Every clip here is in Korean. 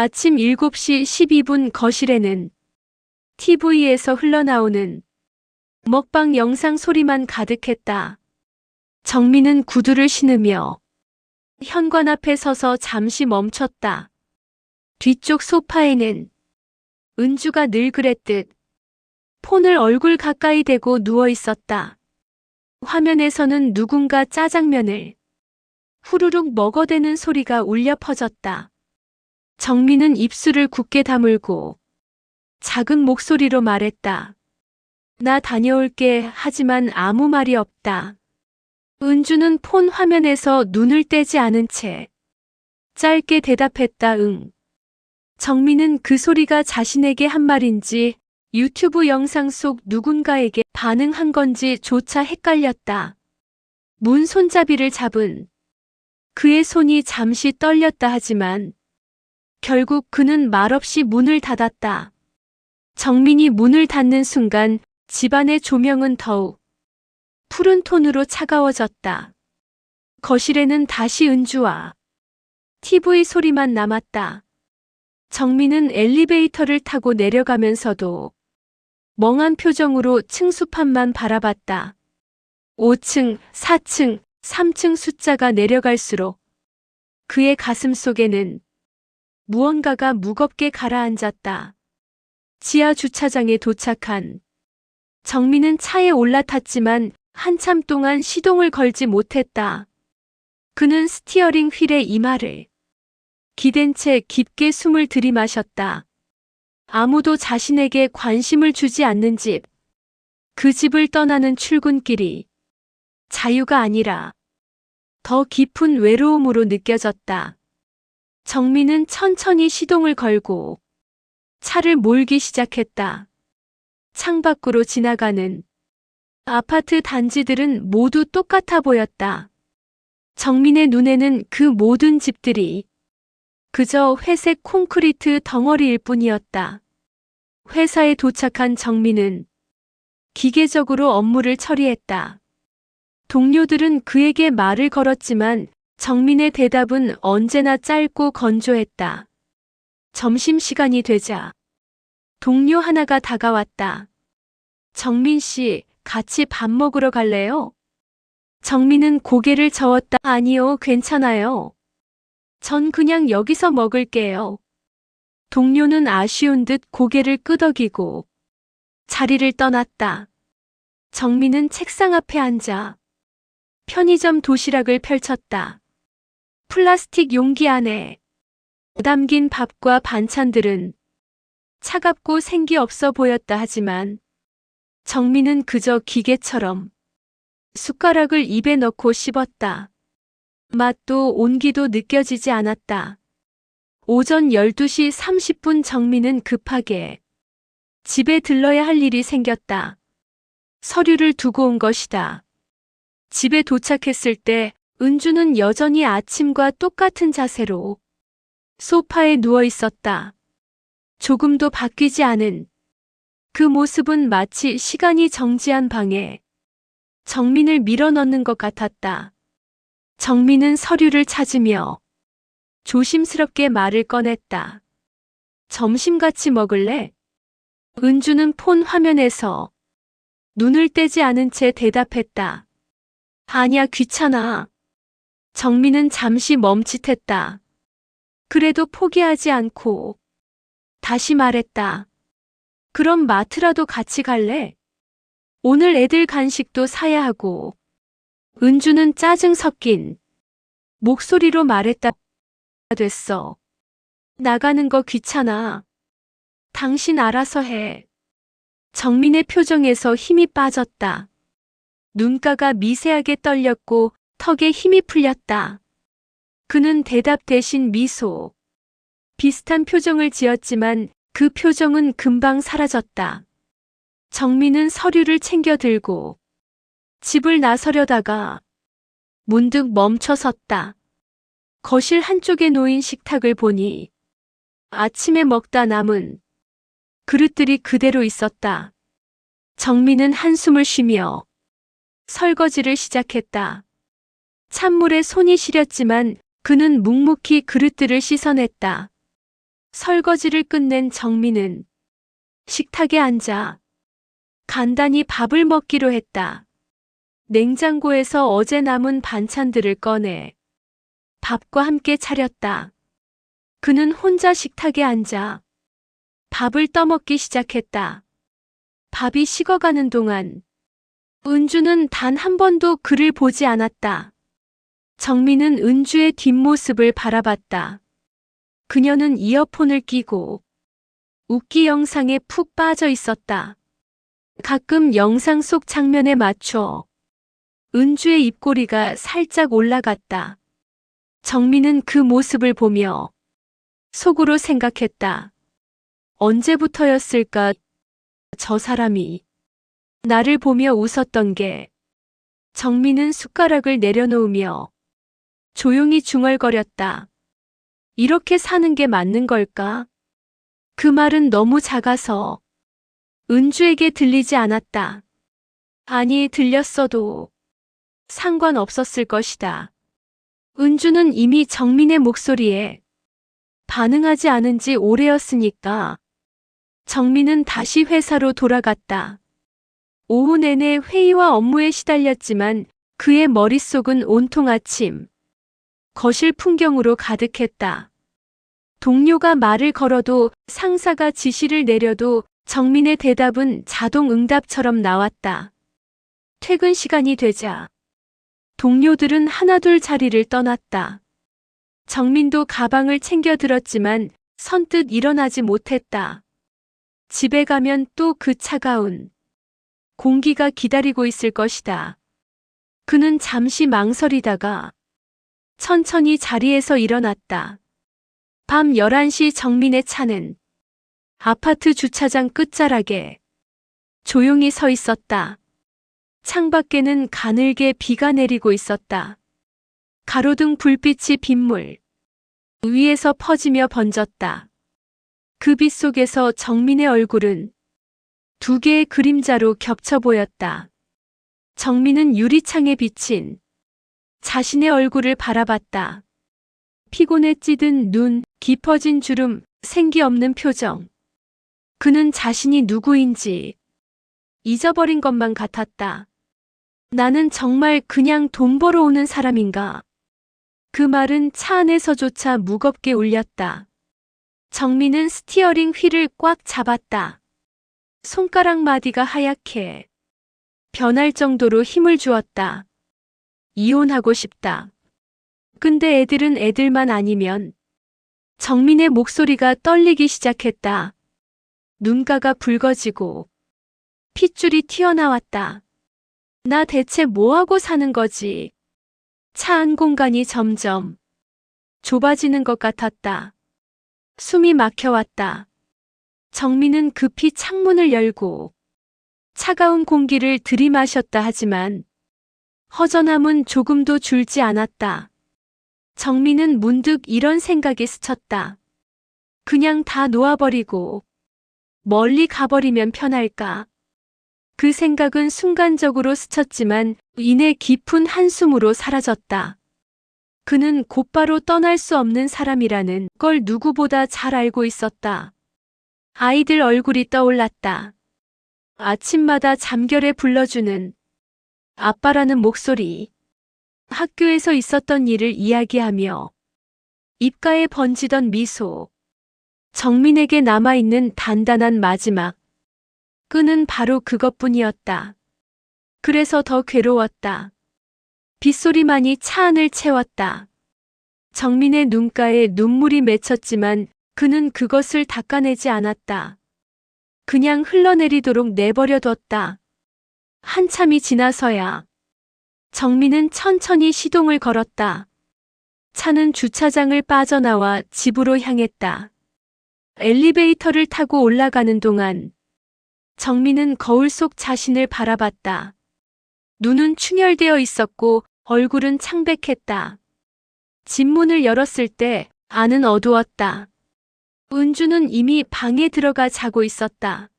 아침 7시 12분 거실에는 TV에서 흘러나오는 먹방 영상 소리만 가득했다. 정민은 구두를 신으며 현관 앞에 서서 잠시 멈췄다. 뒤쪽 소파에는 은주가 늘 그랬듯 폰을 얼굴 가까이 대고 누워 있었다. 화면에서는 누군가 짜장면을 후루룩 먹어대는 소리가 울려 퍼졌다. 정민은 입술을 굳게 다물고 작은 목소리로 말했다. 나 다녀올게. 하지만 아무 말이 없다. 은주는 폰 화면에서 눈을 떼지 않은 채 짧게 대답했다. 응. 정민은 그 소리가 자신에게 한 말인지 유튜브 영상 속 누군가에게 반응한 건지조차 헷갈렸다. 문 손잡이를 잡은 그의 손이 잠시 떨렸다 하지만 결국 그는 말없이 문을 닫았다. 정민이 문을 닫는 순간 집안의 조명은 더욱 푸른 톤으로 차가워졌다. 거실에는 다시 은주와 TV 소리만 남았다. 정민은 엘리베이터를 타고 내려가면서도 멍한 표정으로 층수판만 바라봤다. 5층, 4층, 3층 숫자가 내려갈수록 그의 가슴 속에는 무언가가 무겁게 가라앉았다. 지하 주차장에 도착한 정민은 차에 올라탔지만 한참 동안 시동을 걸지 못했다. 그는 스티어링 휠에 이마를 기댄 채 깊게 숨을 들이마셨다. 아무도 자신에게 관심을 주지 않는 집, 그 집을 떠나는 출근길이 자유가 아니라 더 깊은 외로움으로 느껴졌다. 정민은 천천히 시동을 걸고 차를 몰기 시작했다. 창밖으로 지나가는 아파트 단지들은 모두 똑같아 보였다. 정민의 눈에는 그 모든 집들이 그저 회색 콘크리트 덩어리일 뿐이었다. 회사에 도착한 정민은 기계적으로 업무를 처리했다. 동료들은 그에게 말을 걸었지만 정민의 대답은 언제나 짧고 건조했다. 점심시간이 되자 동료 하나가 다가왔다. 정민 씨, 같이 밥 먹으러 갈래요? 정민은 고개를 저었다. 아니요, 괜찮아요. 전 그냥 여기서 먹을게요. 동료는 아쉬운 듯 고개를 끄덕이고 자리를 떠났다. 정민은 책상 앞에 앉아 편의점 도시락을 펼쳤다. 플라스틱 용기 안에 담긴 밥과 반찬들은 차갑고 생기 없어 보였다 하지만 정민은 그저 기계처럼 숟가락을 입에 넣고 씹었다. 맛도 온기도 느껴지지 않았다. 오전 12시 30분 정민은 급하게 집에 들러야 할 일이 생겼다. 서류를 두고 온 것이다. 집에 도착했을 때 은주는 여전히 아침과 똑같은 자세로 소파에 누워 있었다. 조금도 바뀌지 않은 그 모습은 마치 시간이 정지한 방에 정민을 밀어넣는 것 같았다. 정민은 서류를 찾으며 조심스럽게 말을 꺼냈다. 점심 같이 먹을래? 은주는 폰 화면에서 눈을 떼지 않은 채 대답했다. 아니야, 귀찮아. 정민은 잠시 멈칫했다. 그래도 포기하지 않고 다시 말했다. 그럼 마트라도 같이 갈래? 오늘 애들 간식도 사야 하고. 은주는 짜증 섞인 목소리로 말했다. 됐어. 나가는 거 귀찮아. 당신 알아서 해. 정민의 표정에서 힘이 빠졌다. 눈가가 미세하게 떨렸고 턱에 힘이 풀렸다. 그는 대답 대신 미소. 비슷한 표정을 지었지만 그 표정은 금방 사라졌다. 정민은 서류를 챙겨 들고 집을 나서려다가 문득 멈춰섰다. 거실 한쪽에 놓인 식탁을 보니 아침에 먹다 남은 그릇들이 그대로 있었다. 정민은 한숨을 쉬며 설거지를 시작했다. 찬물에 손이 시렸지만 그는 묵묵히 그릇들을 씻어냈다. 설거지를 끝낸 정민은 식탁에 앉아 간단히 밥을 먹기로 했다. 냉장고에서 어제 남은 반찬들을 꺼내 밥과 함께 차렸다. 그는 혼자 식탁에 앉아 밥을 떠먹기 시작했다. 밥이 식어가는 동안 은주는 단 한 번도 그를 보지 않았다. 정민은 은주의 뒷모습을 바라봤다. 그녀는 이어폰을 끼고 웃기 영상에 푹 빠져 있었다. 가끔 영상 속 장면에 맞춰 은주의 입꼬리가 살짝 올라갔다. 정민은 그 모습을 보며 속으로 생각했다. 언제부터였을까? 저 사람이 나를 보며 웃었던 게. 정민은 숟가락을 내려놓으며 조용히 중얼거렸다. 이렇게 사는 게 맞는 걸까? 그 말은 너무 작아서 은주에게 들리지 않았다. 아니, 들렸어도 상관없었을 것이다. 은주는 이미 정민의 목소리에 반응하지 않은 지 오래였으니까. 정민은 다시 회사로 돌아갔다. 오후 내내 회의와 업무에 시달렸지만 그의 머릿속은 온통 아침, 거실 풍경으로 가득했다. 동료가 말을 걸어도 상사가 지시를 내려도 정민의 대답은 자동 응답처럼 나왔다. 퇴근 시간이 되자 동료들은 하나둘 자리를 떠났다. 정민도 가방을 챙겨 들었지만 선뜻 일어나지 못했다. 집에 가면 또 그 차가운 공기가 기다리고 있을 것이다. 그는 잠시 망설이다가 천천히 자리에서 일어났다. 밤 11시 정민의 차는 아파트 주차장 끝자락에 조용히 서 있었다. 창밖에는 가늘게 비가 내리고 있었다. 가로등 불빛이 빗물 위에서 퍼지며 번졌다. 그 빛 속에서 정민의 얼굴은 두 개의 그림자로 겹쳐 보였다. 정민은 유리창에 비친 자신의 얼굴을 바라봤다. 피곤에 찌든 눈, 깊어진 주름, 생기 없는 표정. 그는 자신이 누구인지 잊어버린 것만 같았다. 나는 정말 그냥 돈 벌어오는 사람인가? 그 말은 차 안에서조차 무겁게 울렸다. 정민은 스티어링 휠을 꽉 잡았다. 손가락 마디가 하얗게 변할 정도로 힘을 주었다. 이혼하고 싶다. 근데 애들은 애들만 아니면. 정민의 목소리가 떨리기 시작했다. 눈가가 붉어지고 핏줄이 튀어나왔다. 나 대체 뭐하고 사는 거지? 차 안 공간이 점점 좁아지는 것 같았다. 숨이 막혀왔다. 정민은 급히 창문을 열고 차가운 공기를 들이마셨다 하지만 허전함은 조금도 줄지 않았다. 정민은 문득 이런 생각이 스쳤다. 그냥 다 놓아버리고 멀리 가버리면 편할까? 그 생각은 순간적으로 스쳤지만 이내 깊은 한숨으로 사라졌다. 그는 곧바로 떠날 수 없는 사람이라는 걸 누구보다 잘 알고 있었다. 아이들 얼굴이 떠올랐다. 아침마다 잠결에 불러주는 아빠라는 목소리. 학교에서 있었던 일을 이야기하며 입가에 번지던 미소. 정민에게 남아있는 단단한 마지막. 끈은 바로 그것뿐이었다. 그래서 더 괴로웠다. 빗소리만이 차 안을 채웠다. 정민의 눈가에 눈물이 맺혔지만 그는 그것을 닦아내지 않았다. 그냥 흘러내리도록 내버려뒀다. 한참이 지나서야 정민은 천천히 시동을 걸었다. 차는 주차장을 빠져나와 집으로 향했다. 엘리베이터를 타고 올라가는 동안 정민은 거울 속 자신을 바라봤다. 눈은 충혈되어 있었고 얼굴은 창백했다. 집 문을 열었을 때 안은 어두웠다. 은주는 이미 방에 들어가 자고 있었다.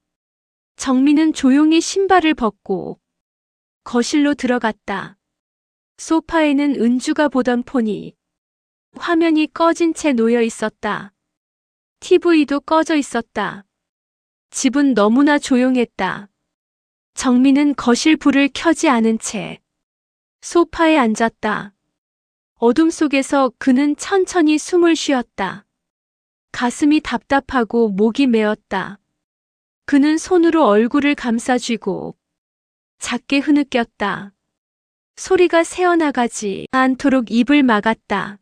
정민은 조용히 신발을 벗고 거실로 들어갔다. 소파에는 은주가 보던 폰이 화면이 꺼진 채 놓여 있었다. TV도 꺼져 있었다. 집은 너무나 조용했다. 정민은 거실 불을 켜지 않은 채 소파에 앉았다. 어둠 속에서 그는 천천히 숨을 쉬었다. 가슴이 답답하고 목이 메었다. 그는 손으로 얼굴을 감싸쥐고 작게 흐느꼈다. 소리가 새어나가지 않도록 입을 막았다.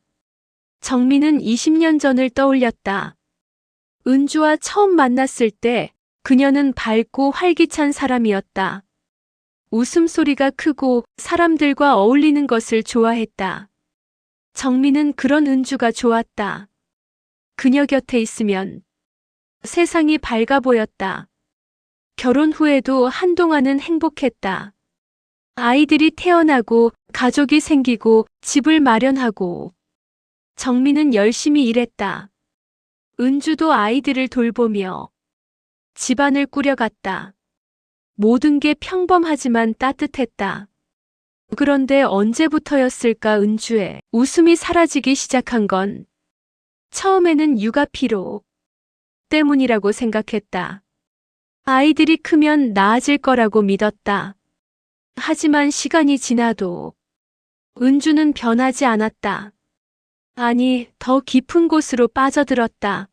정민은 20년 전을 떠올렸다. 은주와 처음 만났을 때 그녀는 밝고 활기찬 사람이었다. 웃음소리가 크고 사람들과 어울리는 것을 좋아했다. 정민은 그런 은주가 좋았다. 그녀 곁에 있으면 세상이 밝아 보였다. 결혼 후에도 한동안은 행복했다. 아이들이 태어나고 가족이 생기고 집을 마련하고 정민은 열심히 일했다. 은주도 아이들을 돌보며 집안을 꾸려갔다. 모든 게 평범하지만 따뜻했다. 그런데 언제부터였을까 은주의 웃음이 사라지기 시작한 건 처음에는 육아 피로 때문이라고 생각했다. 아이들이 크면 나아질 거라고 믿었다. 하지만 시간이 지나도 은주는 변하지 않았다. 아니, 더 깊은 곳으로 빠져들었다.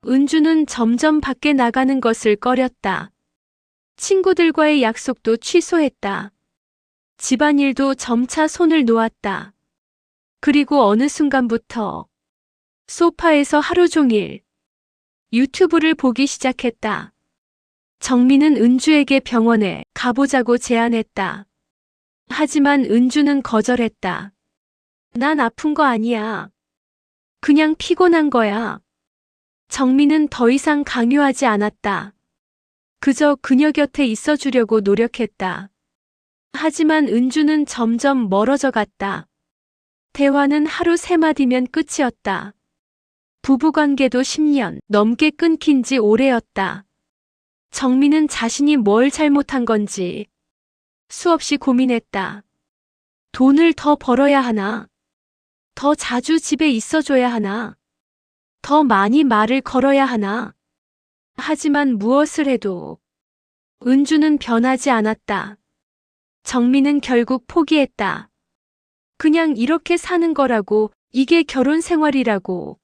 은주는 점점 밖에 나가는 것을 꺼렸다. 친구들과의 약속도 취소했다. 집안일도 점차 손을 놓았다. 그리고 어느 순간부터 소파에서 하루 종일 유튜브를 보기 시작했다. 정민은 은주에게 병원에 가보자고 제안했다. 하지만 은주는 거절했다. 난 아픈 거 아니야. 그냥 피곤한 거야. 정민은 더 이상 강요하지 않았다. 그저 그녀 곁에 있어 주려고 노력했다. 하지만 은주는 점점 멀어져 갔다. 대화는 하루 3마디면 끝이었다. 부부관계도 10년 넘게 끊긴 지 오래였다. 정민은 자신이 뭘 잘못한 건지 수없이 고민했다. 돈을 더 벌어야 하나? 더 자주 집에 있어줘야 하나? 더 많이 말을 걸어야 하나? 하지만 무엇을 해도 은주는 변하지 않았다. 정민은 결국 포기했다. 그냥 이렇게 사는 거라고, 이게 결혼 생활이라고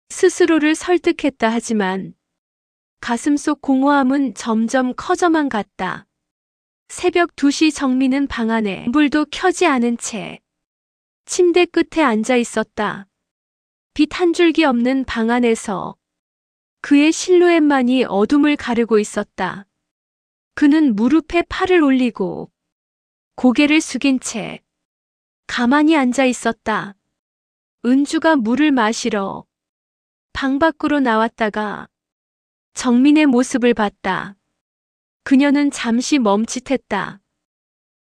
스스로를 설득했다. 하지만 가슴속 공허함은 점점 커져만 갔다. 새벽 2시 정민은 방 안에 불도 켜지 않은 채 침대 끝에 앉아 있었다. 빛 한 줄기 없는 방 안에서 그의 실루엣만이 어둠을 가르고 있었다. 그는 무릎에 팔을 올리고 고개를 숙인 채 가만히 앉아 있었다. 은주가 물을 마시러 방 밖으로 나왔다가 정민의 모습을 봤다. 그녀는 잠시 멈칫했다.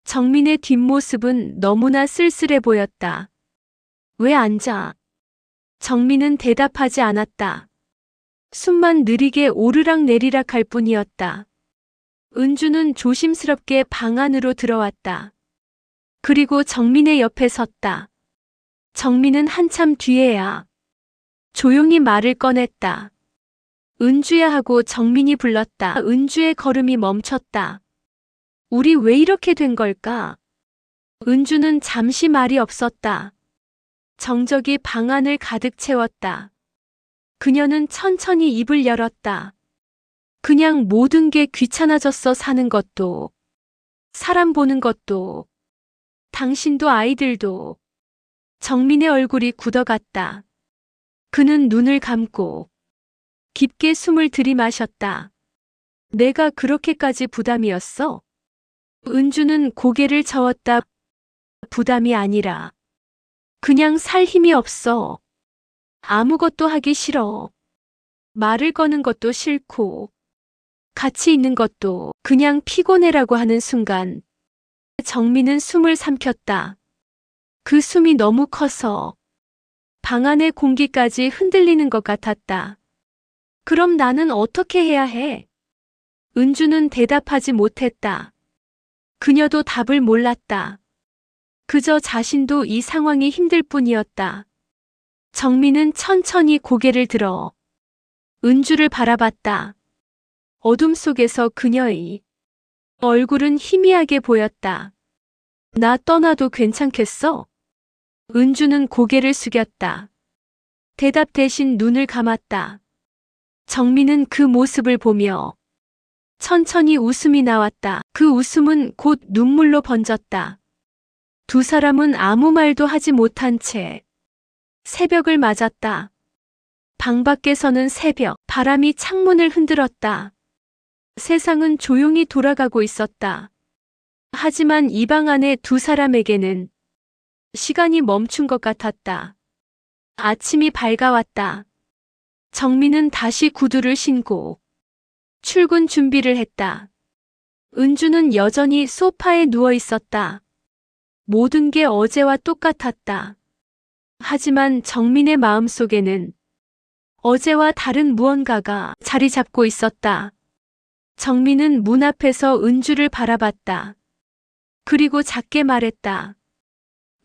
정민의 뒷모습은 너무나 쓸쓸해 보였다. 왜 앉아? 정민은 대답하지 않았다. 숨만 느리게 오르락 내리락 할 뿐이었다. 은주는 조심스럽게 방 안으로 들어왔다. 그리고 정민의 옆에 섰다. 정민은 한참 뒤에야 조용히 말을 꺼냈다. 은주야 하고 정민이 불렀다. 은주의 걸음이 멈췄다. 우리 왜 이렇게 된 걸까? 은주는 잠시 말이 없었다. 정적이 방 안을 가득 채웠다. 그녀는 천천히 입을 열었다. 그냥 모든 게 귀찮아졌어. 사는 것도, 사람 보는 것도, 당신도 아이들도. 정민의 얼굴이 굳어갔다. 그는 눈을 감고 깊게 숨을 들이마셨다. 내가 그렇게까지 부담이었어? 은주는 고개를 저었다. 부담이 아니라 그냥 살 힘이 없어. 아무것도 하기 싫어. 말을 거는 것도 싫고 같이 있는 것도 그냥 피곤해라고 하는 순간 정민은 숨을 삼켰다. 그 숨이 너무 커서 방 안의 공기까지 흔들리는 것 같았다. 그럼 나는 어떻게 해야 해? 은주는 대답하지 못했다. 그녀도 답을 몰랐다. 그저 자신도 이 상황이 힘들 뿐이었다. 정민은 천천히 고개를 들어 은주를 바라봤다. 어둠 속에서 그녀의 얼굴은 희미하게 보였다. 나 떠나도 괜찮겠어? 은주는 고개를 숙였다. 대답 대신 눈을 감았다. 정민은 그 모습을 보며 천천히 웃음이 나왔다. 그 웃음은 곧 눈물로 번졌다. 두 사람은 아무 말도 하지 못한 채 새벽을 맞았다. 방 밖에서는 새벽, 바람이 창문을 흔들었다. 세상은 조용히 돌아가고 있었다. 하지만 이 방 안에 두 사람에게는 시간이 멈춘 것 같았다. 아침이 밝아왔다. 정민은 다시 구두를 신고 출근 준비를 했다. 은주는 여전히 소파에 누워 있었다. 모든 게 어제와 똑같았다. 하지만 정민의 마음속에는 어제와 다른 무언가가 자리 잡고 있었다. 정민은 문 앞에서 은주를 바라봤다. 그리고 작게 말했다.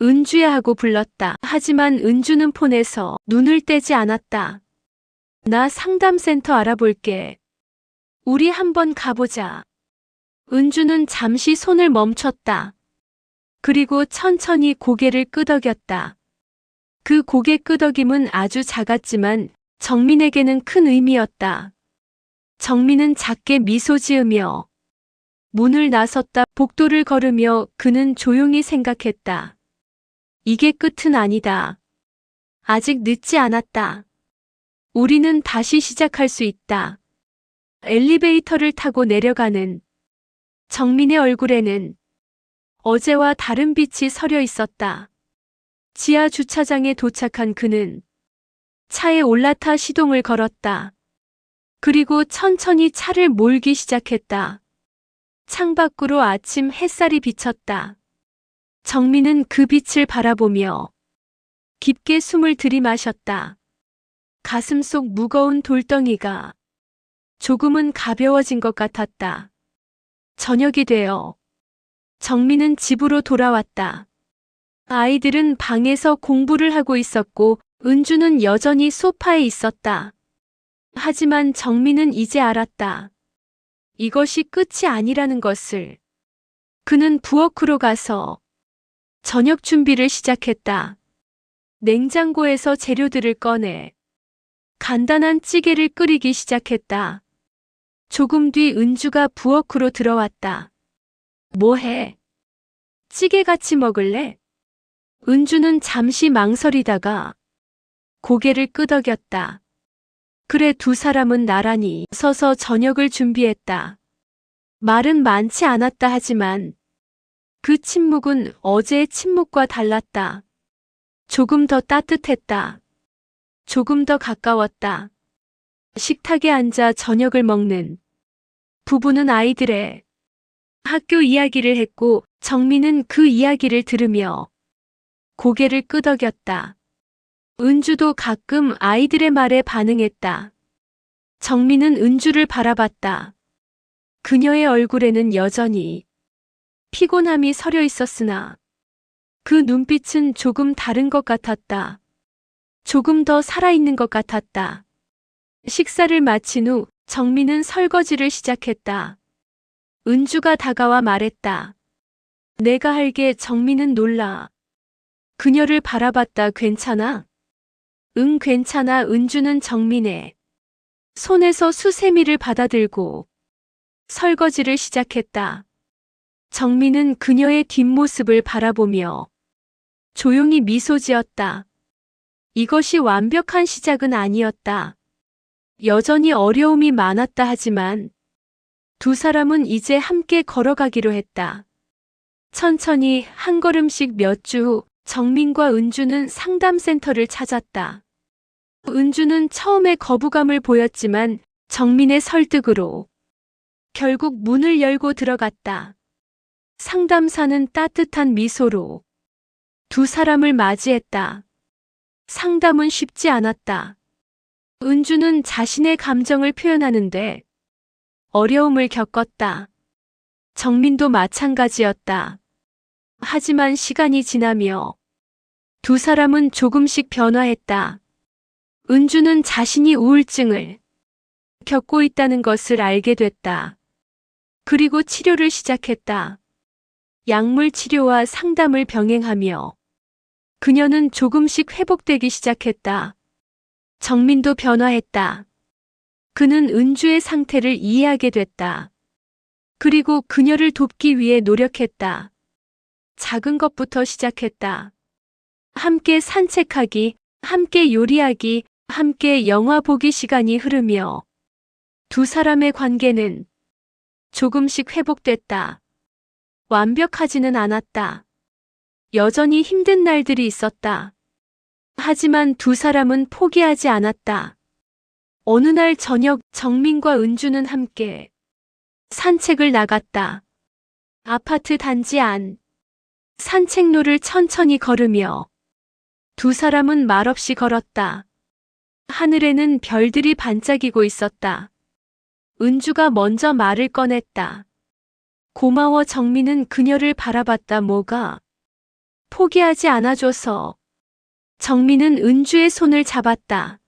은주야 하고 불렀다. 하지만 은주는 폰에서 눈을 떼지 않았다. 나 상담센터 알아볼게. 우리 한번 가보자. 은주는 잠시 손을 멈췄다. 그리고 천천히 고개를 끄덕였다. 그 고개 끄덕임은 아주 작았지만 정민에게는 큰 의미였다. 정민은 작게 미소 지으며 문을 나섰다. 복도를 걸으며 그는 조용히 생각했다. 이게 끝은 아니다. 아직 늦지 않았다. 우리는 다시 시작할 수 있다. 엘리베이터를 타고 내려가는 정민의 얼굴에는 어제와 다른 빛이 서려 있었다. 지하 주차장에 도착한 그는 차에 올라타 시동을 걸었다. 그리고 천천히 차를 몰기 시작했다. 창밖으로 아침 햇살이 비쳤다. 정민은 그 빛을 바라보며 깊게 숨을 들이마셨다. 가슴 속 무거운 돌덩이가 조금은 가벼워진 것 같았다. 저녁이 되어 정민은 집으로 돌아왔다. 아이들은 방에서 공부를 하고 있었고 은주는 여전히 소파에 있었다. 하지만 정민은 이제 알았다. 이것이 끝이 아니라는 것을. 그는 부엌으로 가서 저녁 준비를 시작했다. 냉장고에서 재료들을 꺼내 간단한 찌개를 끓이기 시작했다. 조금 뒤 은주가 부엌으로 들어왔다. 뭐해? 찌개 같이 먹을래? 은주는 잠시 망설이다가 고개를 끄덕였다. 그래, 두 사람은 나란히 서서 저녁을 준비했다. 말은 많지 않았다 하지만 그 침묵은 어제의 침묵과 달랐다. 조금 더 따뜻했다. 조금 더 가까웠다. 식탁에 앉아 저녁을 먹는 부부는 아이들의 학교 이야기를 했고 정민은 그 이야기를 들으며 고개를 끄덕였다. 은주도 가끔 아이들의 말에 반응했다. 정민은 은주를 바라봤다. 그녀의 얼굴에는 여전히 피곤함이 서려 있었으나 그 눈빛은 조금 다른 것 같았다. 조금 더 살아있는 것 같았다. 식사를 마친 후 정민은 설거지를 시작했다. 은주가 다가와 말했다. 내가 할게. 정민은 놀라 그녀를 바라봤다. 괜찮아? 응, 괜찮아. 은주는 정민의 손에서 수세미를 받아들고 설거지를 시작했다. 정민은 그녀의 뒷모습을 바라보며 조용히 미소 지었다. 이것이 완벽한 시작은 아니었다. 여전히 어려움이 많았다 하지만 두 사람은 이제 함께 걸어가기로 했다. 천천히 한 걸음씩 몇 주 후 정민과 은주는 상담센터를 찾았다. 은주는 처음에 거부감을 보였지만 정민의 설득으로 결국 문을 열고 들어갔다. 상담사는 따뜻한 미소로 두 사람을 맞이했다. 상담은 쉽지 않았다. 은주는 자신의 감정을 표현하는데 어려움을 겪었다. 정민도 마찬가지였다. 하지만 시간이 지나며 두 사람은 조금씩 변화했다. 은주는 자신이 우울증을 겪고 있다는 것을 알게 됐다. 그리고 치료를 시작했다. 약물 치료와 상담을 병행하며 그녀는 조금씩 회복되기 시작했다. 정민도 변화했다. 그는 은주의 상태를 이해하게 됐다. 그리고 그녀를 돕기 위해 노력했다. 작은 것부터 시작했다. 함께 산책하기, 함께 요리하기, 함께 영화 보기 시간이 흐르며 두 사람의 관계는 조금씩 회복됐다. 완벽하지는 않았다. 여전히 힘든 날들이 있었다. 하지만 두 사람은 포기하지 않았다. 어느 날 저녁 정민과 은주는 함께 산책을 나갔다. 아파트 단지 안 산책로를 천천히 걸으며 두 사람은 말없이 걸었다. 하늘에는 별들이 반짝이고 있었다. 은주가 먼저 말을 꺼냈다. 고마워. 정민은 그녀를 바라봤다. 뭐가? 포기하지 않아줘서. 정민은 은주의 손을 잡았다.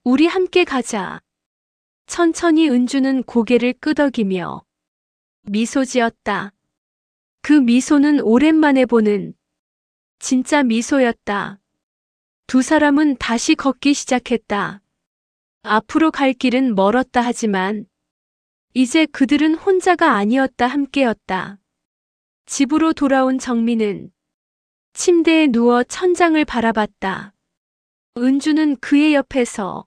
우리 함께 가자. 천천히. 은주는 고개를 끄덕이며 미소 지었다. 그 미소는 오랜만에 보는 진짜 미소였다. 두 사람은 다시 걷기 시작했다. 앞으로 갈 길은 멀었다. 하지만 이제 그들은 혼자가 아니었다. 함께였다. 집으로 돌아온 정민은 침대에 누워 천장을 바라봤다. 은주는 그의 옆에서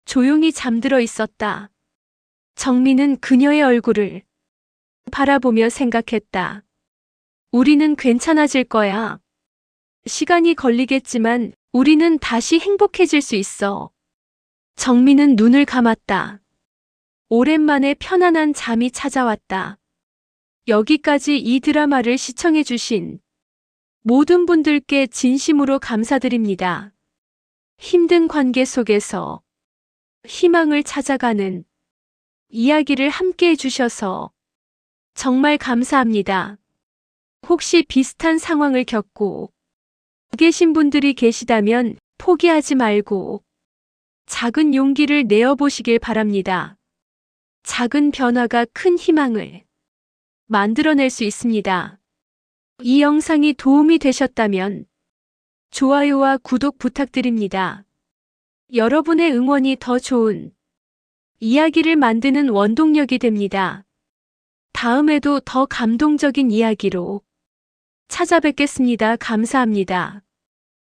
조용히 잠들어 있었다. 정민은 그녀의 얼굴을 바라보며 생각했다. 우리는 괜찮아질 거야. 시간이 걸리겠지만 우리는 다시 행복해질 수 있어. 정민은 눈을 감았다. 오랜만에 편안한 잠이 찾아왔다. 여기까지 이 드라마를 시청해주신 모든 분들께 진심으로 감사드립니다. 힘든 관계 속에서 희망을 찾아가는 이야기를 함께 해주셔서 정말 감사합니다. 혹시 비슷한 상황을 겪고 계신 분들이 계시다면 포기하지 말고 작은 용기를 내어보시길 바랍니다. 작은 변화가 큰 희망을 만들어낼 수 있습니다. 이 영상이 도움이 되셨다면 좋아요와 구독 부탁드립니다. 여러분의 응원이 더 좋은 이야기를 만드는 원동력이 됩니다. 다음에도 더 감동적인 이야기로 찾아뵙겠습니다. 감사합니다.